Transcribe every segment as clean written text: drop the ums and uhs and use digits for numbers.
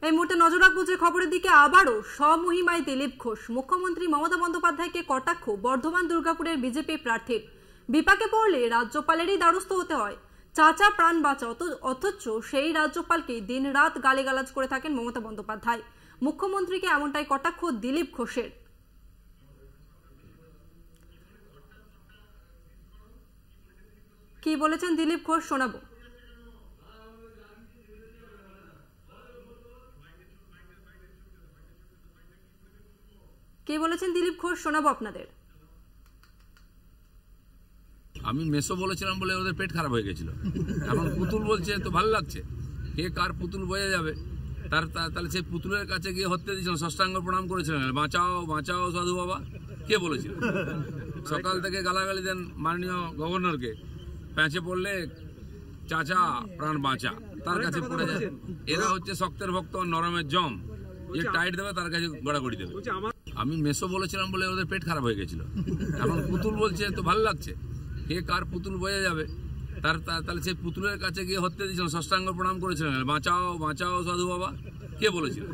এই মুহূর্তে নজর রাখবো যে খবরের দিকে। আবারও স্বমহিমায় দিলীপ ঘোষ। মুখ্যমন্ত্রী মমতা বন্দ্যোপাধ্যায়কে কটাক্ষ বর্ধমান দুর্গাপুরের বিজেপি প্রার্থীর। বিপাকে পড়লে রাজ্যপালেরই দ্বারস্থ হতে হয়। চাচা প্রাণ বাঁচা, অথচ সেই রাজ্যপালকে দিন রাত গালিগালাজ করে থাকেন মমতা বন্দ্যোপাধ্যায়। মুখ্যমন্ত্রীকে এমনটাই কটাক্ষ দিলীপ ঘোষের। কি বলেছেন দিলীপ ঘোষ শোনাবো। কে বলেছেন দিলীপ ঘোষ শোনাবো আপনাদের। আমি মেসো বলেছিলাম বলে ওদের পেট খারাপ হয়ে গেছিল। এখন পুতুল বলছে তো ভালো লাগছে, কে কার পুতুল বোঝা যাবে। তাহলে সেই পুতুলের কাছে গিয়ে হত্যা দিয়েছিলেন, ষষ্ঠাঙ্গ প্রণাম করেছিলেন, বাঁচাও বাঁচাও সাধু বাবা, কে বলেছিল? সকাল থেকে গালাগালি দেন মাননীয় গভর্নরকে, প্যাঁচে পড়লে চাচা প্রাণ বাঁচা, তার কাছে পড়ে যায়। এরা হচ্ছে শক্তের ভক্ত, নরমের জম, যে টাইট দেবে তার কাছে গড়াগড়ি দেবে। আমি মেসো বলেছিলাম বলে ওদের পেট খারাপ হয়ে গেছিল। এখন পুতুল বলছে তো ভালো লাগছে, কে কার পুতুল বোঝা যাবে। তাহলে সেই পুতুলের কাছে গিয়ে হত্যা দিয়েছিলেন, ষষ্ঠাঙ্গ প্রণাম করেছিলেন, বাঁচাও বাঁচাও সাধু বাবা, কে বলেছিল?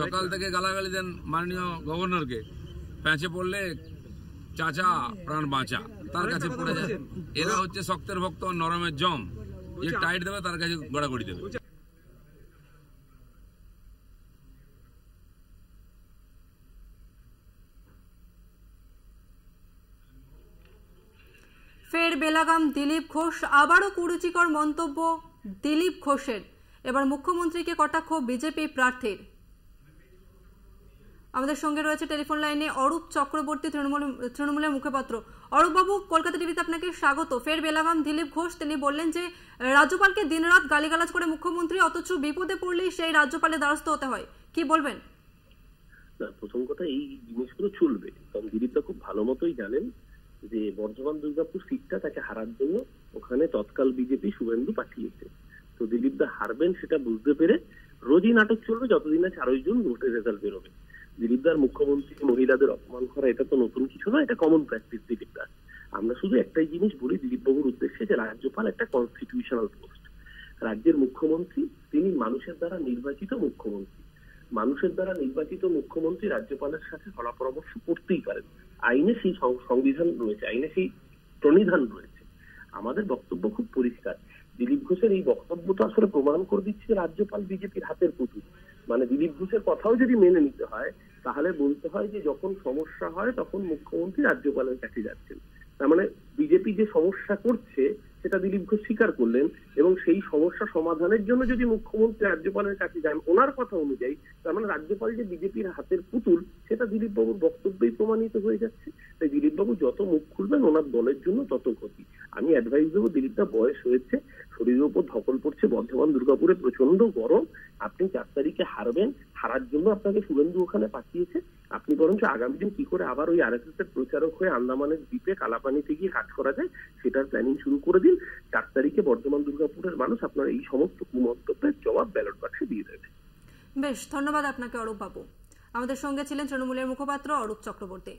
সকাল থেকে গালাগালি দেন মাননীয় গভর্নরকে, প্যাঁচে পড়লে চাচা প্রাণ বাঁচা, তার কাছে পড়ে যায়। এরা হচ্ছে শক্তের ভক্ত, নরমের জম, যে টাইট দেবে তার কাছে গড়াগড়ি দেবে। ফের বেলাগাম দিলীপ ঘোষ। আবারও কুরুচিকর মন্তব্য দিলীপ ঘোষের। এবার মুখ্যমন্ত্রীকে কটাক্ষ বিজেপি প্রার্থীর। আমাদের সঙ্গে রয়েছে টেলিফোন লাইনে অরূপ চক্রবর্তী, তৃণমূলের মুখপাত্র। অরূপ বাবু, কলকাতা টিভিতে আপনাকে স্বাগত। ফের বেলাগাম দিলীপ ঘোষ। তিনি বললেন যে রাজ্যপালকে দিনরাত গালিগালাজ করে মুখ্যমন্ত্রী, অথচ বিপদে পড়লেই সেই রাজ্যপালের দ্বারস্থ হতে হয়। কি বলবেন? প্রথম কথা, এই জিনিসগুলো চলবে, কারণ দিলীপদা খুব ভালো মতোই জানেন যে বর্ধমান দুর্গাপুর সিটটা তাকে হারার জন্য ওখানে তৎকাল বিজেপি শুভেন্দু পাঠিয়েছে। তো দিলীপদা হারবেন সেটা বুঝতে পেরে রোজই নাটক চলবে, যতদিন আছে 8 জুন ভোটের রেজাল্ট বেরোবে। দিলীপদার মুখ্যমন্ত্রী মহিলাদের অপমান করা এটা তো নতুন কিছু না, এটা কমন প্র্যাকটিস দিলীপদার। আমরা শুধু একটাই জিনিস বলি দিলীপবাবুর উদ্দেশ্যে, যে রাজ্যপাল একটা কনস্টিটিউশনাল পোস্ট। রাজ্যের মুখ্যমন্ত্রী তিনি মানুষের দ্বারা নির্বাচিত মুখ্যমন্ত্রী। মানুষের দ্বারা নির্বাচিত মুখ্যমন্ত্রী রাজ্যপালের সাথে ফলা পরামর্শ করতেই পারেন। আইনে সেই সংবিধান রয়েছে, আইনে সেই প্রণিধান রয়েছে। আমাদের বক্তব্য খুব পরিষ্কার। দিলীপ ঘোষের এই বক্তব্য তো আসলে প্রমাণ করে দিচ্ছে রাজ্যপাল বিজেপির হাতের পুতুল। মানে দিলীপ ঘোষের কথাও যদি মেনে নিতে হয়, তাহলে বলতে হয় যে যখন সমস্যা হয় তখন মুখ্যমন্ত্রী রাজ্যপালের কাছে যাচ্ছেন। তার মানে বিজেপি যে সমস্যা করছে সেটা দিলীপ ঘোষ স্বীকার করলেন, এবং সেই সমস্যা সমাধানের জন্য যদি মুখ্যমন্ত্রী রাজ্যপালের কাছে যান ওনার কথা অনুযায়ী, তার মানে রাজ্যপাল যে বিজেপির হাতের পুতুল সেটা দিলীপ বাবুর বক্তব্যেই প্রমাণিত হয়ে যাচ্ছে। তাই দিলীপ বাবু যত মুখ খুলবেন ওনার দলের জন্য তত ক্ষতি। আমি অ্যাডভাইস দেবো, দিলীপদা বয়স হয়েছে, শরীরের উপর ধকল পড়ছে, বর্ধমান দুর্গাপুরে প্রচন্ড গরম, আপনি 4 তারিখে হারবেন, হারার জন্য আপনাকে শুভেন্দু ওখানে পাঠিয়েছে। আপনি বরঞ্চ আগামী দিন কি করে আবার ওই আরএসএস এর প্রচারক হয়ে আন্দামানের দ্বীপে কালাপানিতে গিয়ে কাজ করা যায় সেটার প্ল্যানিং শুরু করে দিন। 4 তারিখে বর্ধমান দুর্গাপুরের মানুষ আপনার এই সমস্ত কুমন্তব্যের জবাব ব্যালট বাক্সে দিয়ে দেবে। বেশ, ধন্যবাদ আপনাকে অরূপ বাবু। আমাদের সঙ্গে ছিলেন তৃণমূলের মুখপাত্র অরূপ চক্রবর্তী।